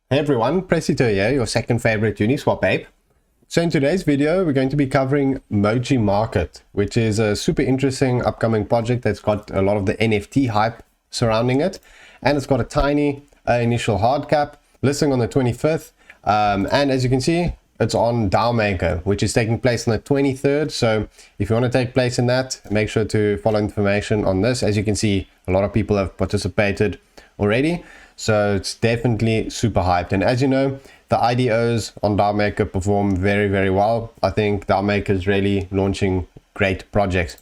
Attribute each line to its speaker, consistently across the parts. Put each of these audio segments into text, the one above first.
Speaker 1: Hey everyone, Presale here, your second favorite Uniswap ape. So in today's video, we're going to be covering Mochi Market, which is a super interesting upcoming project that's got a lot of the NFT hype surrounding it. And it's got a tiny initial hard cap listing on the 25th. And as you can see, it's on DaoMaker, which is taking place on the 23rd. So if you want to take place in that, make sure to follow information on this. As you can see, a lot of people have participated already. So it's definitely super hyped. And as you know, the IDOs on DaoMaker perform very, very well. I think DaoMaker is really launching great projects.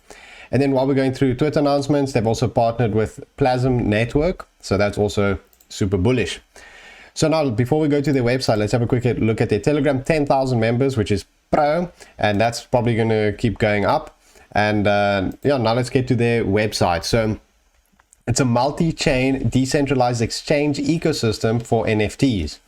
Speaker 1: And then while we're going through Twitter announcements, they've also partnered with Plasm Network. So that's also super bullish. So now, before we go to their website, let's have a quick look at their Telegram. 10,000 members, which is pro, and that's probably going to keep going up. And yeah, now let's get to their website. So it's a multi-chain decentralized exchange ecosystem for NFTs.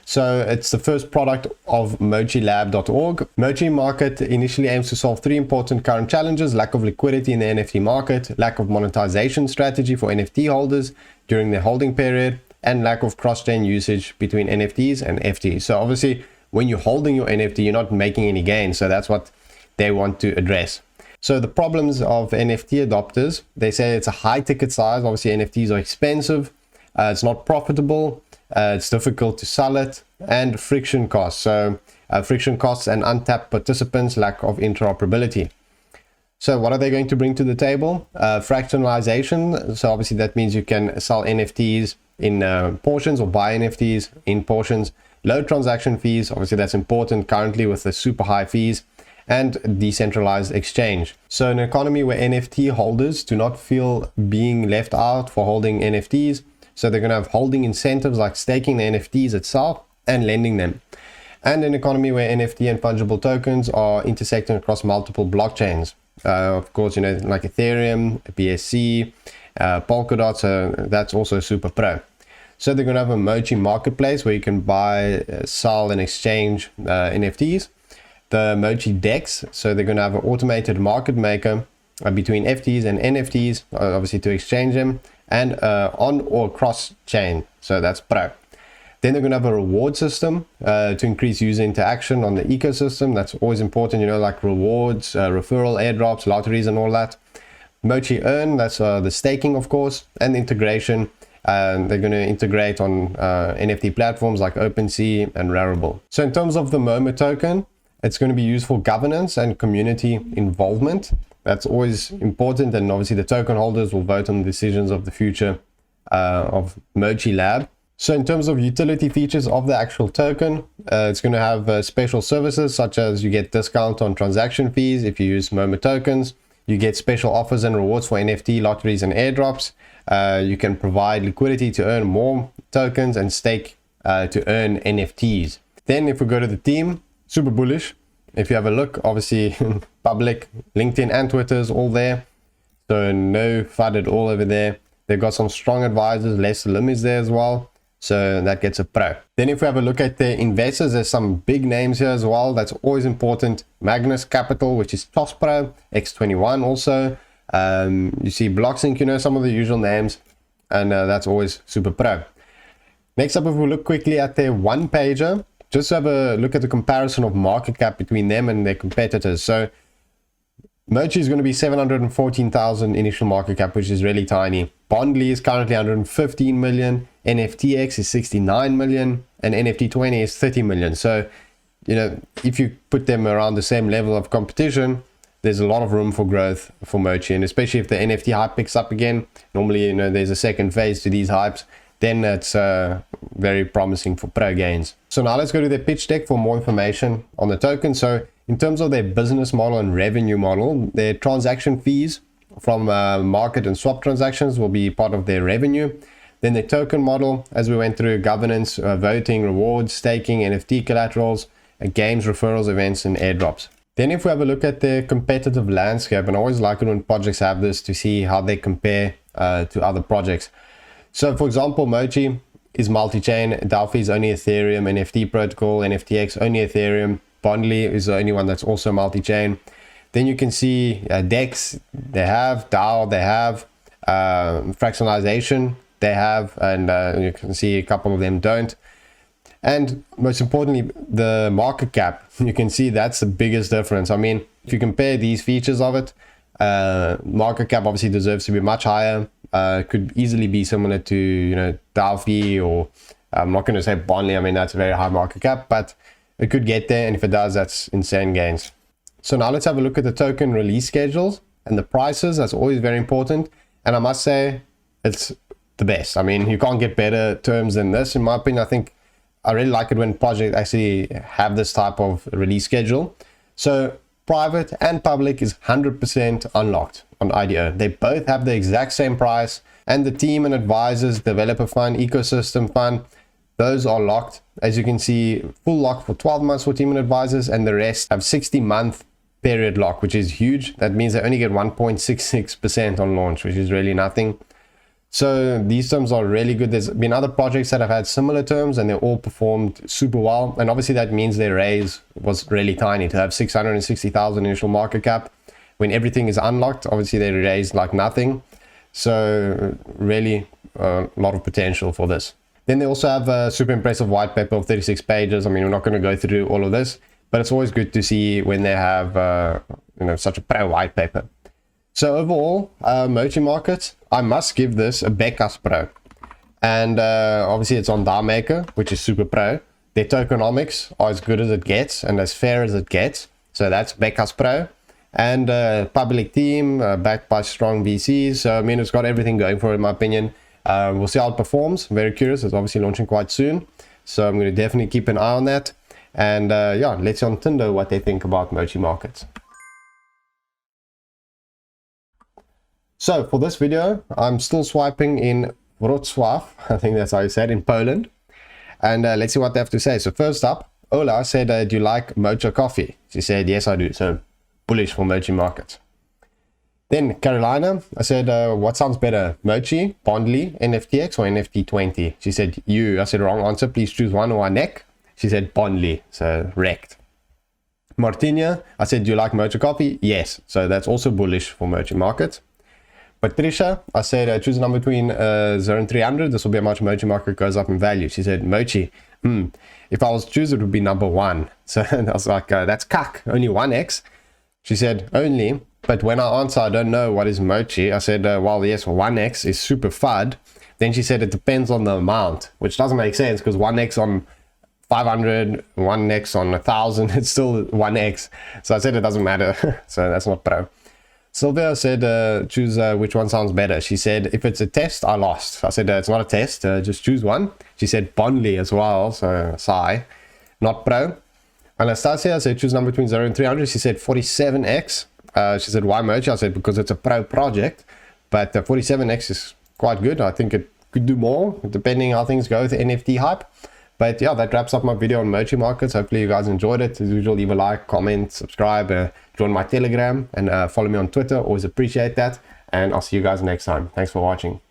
Speaker 1: So it's the first product of mochilab.org. Mochi Market initially aims to solve three important current challenges: lack of liquidity in the NFT market, lack of monetization strategy for NFT holders during their holding period, and lack of cross-chain usage between NFTs and FTs. So obviously, when you're holding your NFT, you're not making any gain. So that's what they want to address. So the problems of NFT adopters, they say it's a high ticket size. Obviously, NFTs are expensive. It's not profitable. It's difficult to sell it, and friction costs. So friction costs and untapped participants, lack of interoperability. So what are they going to bring to the table? Fractionalization. So obviously that means you can sell NFTs in portions or buy NFTs in portions. Low transaction fees. Obviously that's important currently with the super high fees. And decentralized exchange. So an economy where NFT holders do not feel being left out for holding NFTs. So they're going to have holding incentives like staking the NFTs itself and lending them. And an economy where NFT and fungible tokens are intersecting across multiple blockchains. Of course, you know, like Ethereum, BSC, Polkadot, so that's also super pro. So they're going to have a Mochi marketplace where you can buy, sell and exchange NFTs. The Mochi DEX, so they're going to have an automated market maker between FTs and NFTs, obviously to exchange them, and on or cross chain, so that's pro. Then they're going to have a reward system to increase user interaction on the ecosystem. That's always important, you know, like rewards, referral, airdrops, lotteries and all that. Mochi Earn, that's the staking, of course, and integration. They're going to integrate on NFT platforms like OpenSea and Rarible. So in terms of the MoMA token, it's going to be used for governance and community involvement. That's always important, and obviously the token holders will vote on the decisions of the future of Mochi Lab. So in terms of utility features of the actual token, it's going to have special services such as you get discount on transaction fees if you use MoMA tokens. You get special offers and rewards for NFT, lotteries and airdrops. You can provide liquidity to earn more tokens and stake to earn NFTs. Then if we go to the team, super bullish. If you have a look, obviously public, LinkedIn and Twitter is all there. So no FUD at all over there. They've got some strong advisors. Les Lim is there as well. So that gets a pro. Then if we have a look at the investors, there's some big names here as well. That's always important. Magnus Capital, which is TOS Pro, X21 also. You see Blocksync, you know, some of the usual names. And that's always super pro. Next up, if we look quickly at their one pager, just to have a look at the comparison of market cap between them and their competitors. So Mochi is going to be 714,000 initial market cap, which is really tiny. Bondly is currently 115 million. NFTX is 69 million. And NFT20 is 30 million. So, you know, if you put them around the same level of competition, there's a lot of room for growth for Mochi. And especially if the NFT hype picks up again, normally, you know, there's a second phase to these hypes. Then it's very promising for pro gains. So now let's go to their pitch deck for more information on the token. So in terms of their business model and revenue model, their transaction fees from market and swap transactions will be part of their revenue. Then the token model, as we went through, governance, voting, rewards, staking, NFT collaterals, games, referrals, events, and airdrops. Then if we have a look at the competitive landscape, and I always like it when projects have this to see how they compare to other projects. So for example, Mochi is multi-chain, DAOFi is only Ethereum, NFT protocol, NFTX only Ethereum, Bondly is the only one that's also multi-chain. Then you can see DEX, they have, DAO, they have, fractionalization, they have, and you can see a couple of them don't. And most importantly, the market cap. You can see that's the biggest difference. I mean, if you compare these features of it, market cap obviously deserves to be much higher. Could easily be similar to, you know, DAoFi, or I'm not going to say Bondly. I mean, that's a very high market cap, but it could get there. And if it does, that's insane gains. So now let's have a look at the token release schedules and the prices. That's always very important. And I must say, it's the best. I mean, you can't get better terms than this, in my opinion. I think I really like it when projects actually have this type of release schedule. So private and public is 100% unlocked on IDO. They both have the exact same price, and the team and advisors, developer fund, ecosystem fund, those are locked. As you can see, full lock for 12 months for team and advisors, and the rest have 60-month period lock, which is huge. That means they only get 1.66% on launch, which is really nothing. So these terms are really good. There's been other projects that have had similar terms and they all performed super well. And obviously that means their raise was really tiny. To have 660,000 initial market cap when everything is unlocked, obviously they raised like nothing. So really a lot of potential for this. Then they also have a super impressive white paper of 36 pages. I mean, we're not going to go through all of this, but it's always good to see when they have you know, such a pro white paper. So overall, Mochi Market, I must give this a Becca's Pro. And obviously it's on DaoMaker, which is super pro. Their tokenomics are as good as it gets and as fair as it gets. So that's Becca's Pro. And public team, backed by strong VCs. So I mean, it's got everything going for it, in my opinion. We'll see how it performs. Very curious. It's obviously launching quite soon. So I'm going to definitely keep an eye on that. And yeah, let's see on Tinder what they think about Mochi Markets. So for this video, I'm still swiping in Wrocław, I think that's how you said, in Poland. And let's see what they have to say. So first up, Ola said, do you like Mocha coffee? She said, yes, I do. So bullish for Mochi Markets. Then Carolina, I said, what sounds better, Mochi, Bondly, NFTX, or NFT20? She said, you. I said, wrong answer. Please choose one or neck. She said, Bondly. So wrecked. Martinia, I said, do you like Mocha coffee? Yes. So that's also bullish for Mochi Markets. Patricia, I said, choose a number between 0 and 300. This will be how much Mochi Market goes up in value. She said, Mochi, if I was to choose, it would be number 1. So I was like, that's cuck, only 1x. She said, only, but when I answer, I don't know what is Mochi. I said, well, yes, 1x is super FUD. Then she said, it depends on the amount, which doesn't make sense because 1x on 500, 1x on 1,000, it's still 1x. So I said, it doesn't matter. So that's not pro. Sylvia said, choose which one sounds better. She said, if it's a test, I lost. I said, it's not a test, just choose one. She said, Bondly as well, so sigh, not pro. Anastasia said, choose number between 0 and 300. She said, 47x. She said, why Mochi? I said, because it's a pro project, but 47x is quite good. I think it could do more, depending how things go with the NFT hype. But yeah, that wraps up my video on Mochi Markets. Hopefully you guys enjoyed it. As usual, leave a like, comment, subscribe, join my Telegram, and follow me on Twitter. Always appreciate that. And I'll see you guys next time. Thanks for watching.